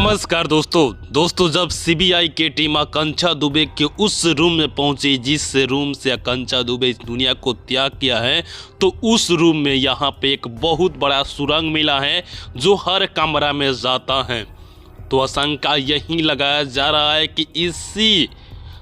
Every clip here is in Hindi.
नमस्कार दोस्तों जब सीबीआई की टीम आकांक्षा दुबे के उस रूम में पहुंची जिस रूम से आकांक्षा दुबे इस दुनिया को त्याग किया है, तो उस रूम में यहाँ पे एक बहुत बड़ा सुरंग मिला है जो हर कमरा में जाता है। तो आशंका यही लगाया जा रहा है कि इसी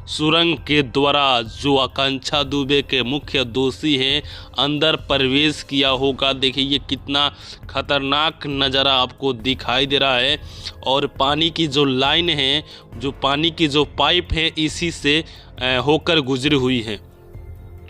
सुरंग के द्वारा जो आकांक्षा दुबे के मुख्य दोषी हैं अंदर प्रवेश किया होगा। देखिए ये कितना खतरनाक नज़ारा आपको दिखाई दे रहा है। और पानी की जो लाइन है, जो पानी की जो पाइप है, इसी से होकर गुजरी हुई है।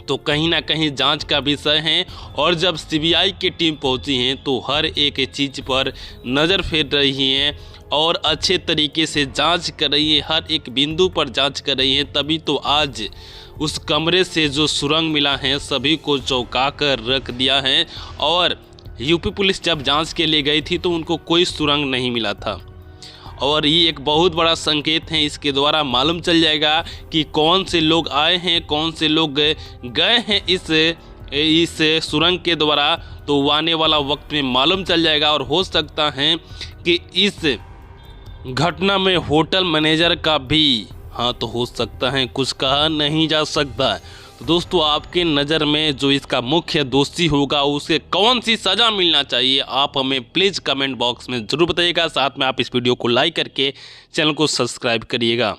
तो कहीं ना कहीं जांच का विषय है। और जब सीबीआई की टीम पहुंची है तो हर एक चीज़ पर नज़र फेर रही है और अच्छे तरीके से जांच कर रही है, हर एक बिंदु पर जांच कर रही है। तभी तो आज उस कमरे से जो सुरंग मिला है सभी को चौंका कर रख दिया है। और यूपी पुलिस जब जांच के लिए गई थी तो उनको कोई सुरंग नहीं मिला था। और ये एक बहुत बड़ा संकेत है। इसके द्वारा मालूम चल जाएगा कि कौन से लोग आए हैं, कौन से लोग गए हैं इस सुरंग के द्वारा। तो आने वाला वक्त में मालूम चल जाएगा। और हो सकता है कि इस घटना में होटल मैनेजर का भी हाथ तो हो सकता है, कुछ कहा नहीं जा सकता। तो दोस्तों आपके नज़र में जो इसका मुख्य दोषी होगा उसे कौन सी सज़ा मिलना चाहिए, आप हमें प्लीज़ कमेंट बॉक्स में ज़रूर बताइएगा। साथ में आप इस वीडियो को लाइक करके चैनल को सब्सक्राइब करिएगा।